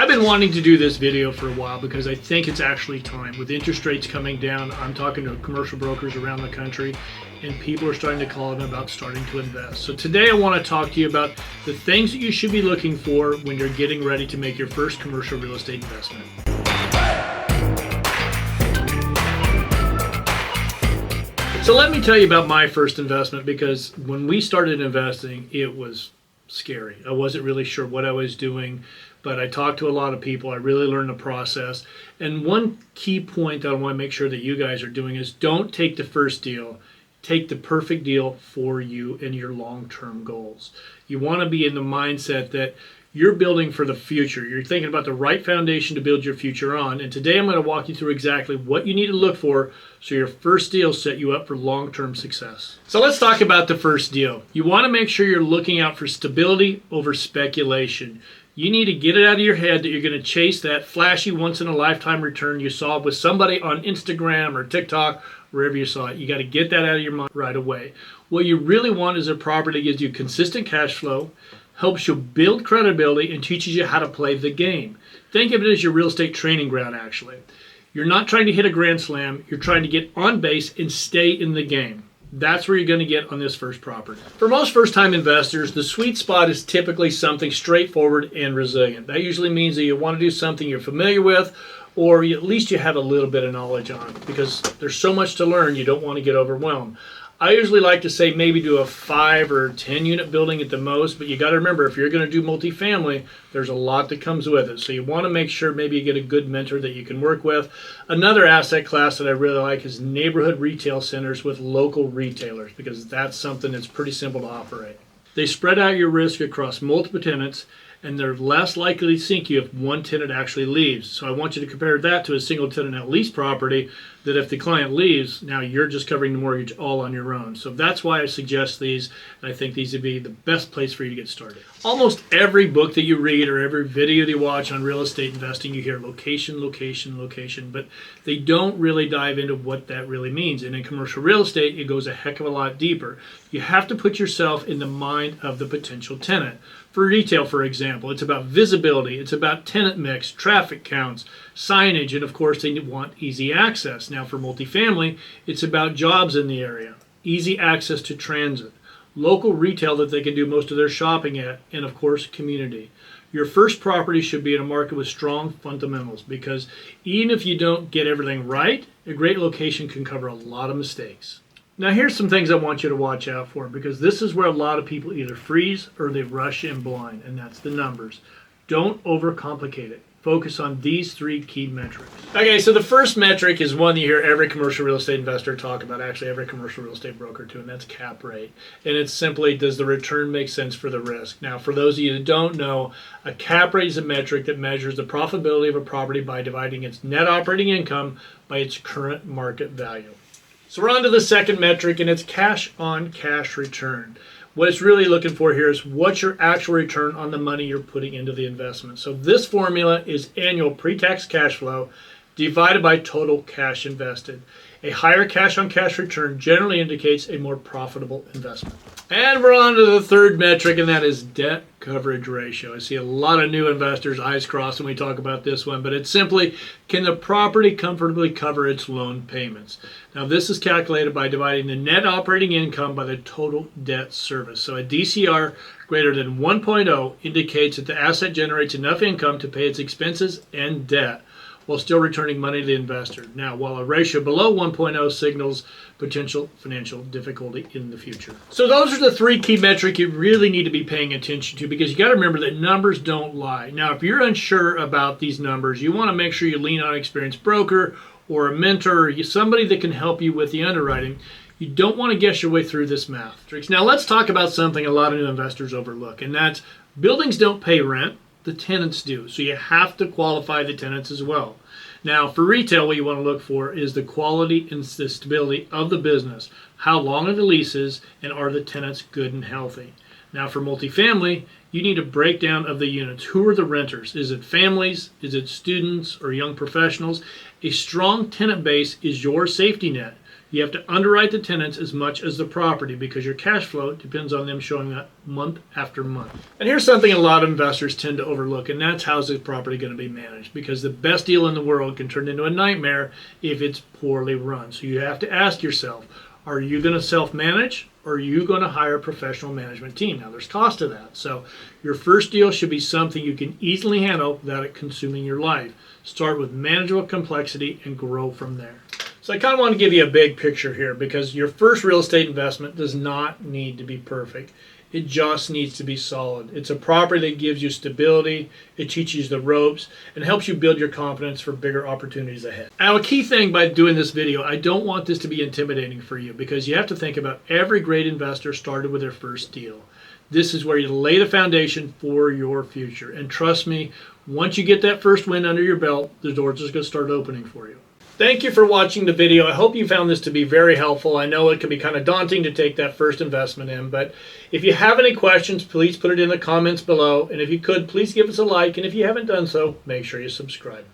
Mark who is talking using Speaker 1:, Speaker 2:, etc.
Speaker 1: I've been wanting to do this video for a while because I think it's actually time. With interest rates coming down, I'm talking to commercial brokers around the country and people are starting to call in about starting to invest. So today I want to talk to you about the things that you should be looking for when you're getting ready to make your first commercial real estate investment. So let me tell you about my first investment, because when we started investing, it was scary. I wasn't really sure what I was doing, but I talked to a lot of people. I really learned the process. And one key point that I want to make sure that you guys are doing is don't take the first deal. Take the perfect deal for you and your long-term goals. You want to be in the mindset that you're building for the future. You're thinking about the right foundation to build your future on. And today I'm going to walk you through exactly what you need to look for so your first deal set you up for long-term success. So let's talk about the first deal. You want to make sure you're looking out for stability over speculation. You need to get it out of your head that you're going to chase that flashy once-in-a-lifetime return you saw with somebody on Instagram or TikTok, wherever you saw it. You got to get that out of your mind right away. What you really want is a property that gives you consistent cash flow, helps you build credibility, and teaches you how to play the game. Think of it as your real estate training ground, actually. You're not trying to hit a grand slam. You're trying to get on base and stay in the game. That's where you're going to get on this first property. For most first-time investors, the sweet spot is typically something straightforward and resilient. That usually means that you want to do something you're familiar with, or at least you have a little bit of knowledge on, because there's so much to learn, you don't want to get overwhelmed. I usually like to say maybe do a 5 or 10 unit building at the most, but you got to remember, if you're going to do multifamily, there's a lot that comes with it. So you want to make sure maybe you get a good mentor that you can work with. Another asset class that I really like is neighborhood retail centers with local retailers, because that's something that's pretty simple to operate. They spread out your risk across multiple tenants, and they're less likely to sink you if one tenant actually leaves. So I want you to compare that to a single tenant net lease property, that if the client leaves, now you're just covering the mortgage all on your own. So that's why I suggest these, and I think these would be the best place for you to get started. Almost every book that you read or every video that you watch on real estate investing, you hear location, location, location, but they don't really dive into what that really means. And in commercial real estate, it goes a heck of a lot deeper. You have to put yourself in the mind of the potential tenant. For retail, for example, it's about visibility, it's about tenant mix, traffic counts, signage, and of course they want easy access. Now for multifamily, it's about jobs in the area, easy access to transit, local retail that they can do most of their shopping at, and of course community. Your first property should be in a market with strong fundamentals, because even if you don't get everything right, a great location can cover a lot of mistakes. Now here's some things I want you to watch out for, because this is where a lot of people either freeze or they rush in blind, and that's the numbers. Don't overcomplicate it. Focus on these 3 key metrics. Okay, so the first metric is one you hear every commercial real estate investor talk about, actually every commercial real estate broker too, and that's cap rate. And it's simply, does the return make sense for the risk? Now, for those of you that don't know, a cap rate is a metric that measures the profitability of a property by dividing its net operating income by its current market value. So we're on to the second metric, and it's cash on cash return. What it's really looking for here is what's your actual return on the money you're putting into the investment. So this formula is annual pre-tax cash flow divided by total cash invested. A higher cash on cash return generally indicates a more profitable investment. And we're on to the third metric, and that is debt coverage ratio. I see a lot of new investors' eyes crossed when we talk about this one, but it's simply, can the property comfortably cover its loan payments? Now this is calculated by dividing the net operating income by the total debt service. So a DCR greater than 1.0 indicates that the asset generates enough income to pay its expenses and debt while still returning money to the investor. Now, while a ratio below 1.0 signals potential financial difficulty in the future. So those are the 3 key metrics you really need to be paying attention to, because you got to remember that numbers don't lie. Now, if you're unsure about these numbers, you want to make sure you lean on an experienced broker or a mentor, or somebody that can help you with the underwriting. You don't want to guess your way through this math. Now, let's talk about something a lot of new investors overlook, and that's buildings don't pay rent. The tenants do. So you have to qualify the tenants as well. Now for retail, what you want to look for is the quality and the stability of the business. How long are the leases, and are the tenants good and healthy? Now for multifamily, you need a breakdown of the units. Who are the renters? Is it families? Is it students or young professionals? A strong tenant base is your safety net. You have to underwrite the tenants as much as the property because your cash flow depends on them showing up month after month. And here's something a lot of investors tend to overlook, and that's how's the property going to be managed, because the best deal in the world can turn into a nightmare if it's poorly run. So you have to ask yourself, are you going to self-manage, or are you going to hire a professional management team? Now, there's cost to that. So your first deal should be something you can easily handle without it consuming your life. Start with manageable complexity and grow from there. So I kind of want to give you a big picture here, because your first real estate investment does not need to be perfect. It just needs to be solid. It's a property that gives you stability, it teaches you the ropes, and helps you build your confidence for bigger opportunities ahead. Now, a key thing by doing this video, I don't want this to be intimidating for you, because you have to think about every great investor started with their first deal. This is where you lay the foundation for your future. And trust me, once you get that first win under your belt, the doors are just going to start opening for you. Thank you for watching the video. I hope you found this to be very helpful. I know it can be kind of daunting to take that first investment in, but if you have any questions, please put it in the comments below. And if you could, please give us a like. And if you haven't done so, make sure you subscribe.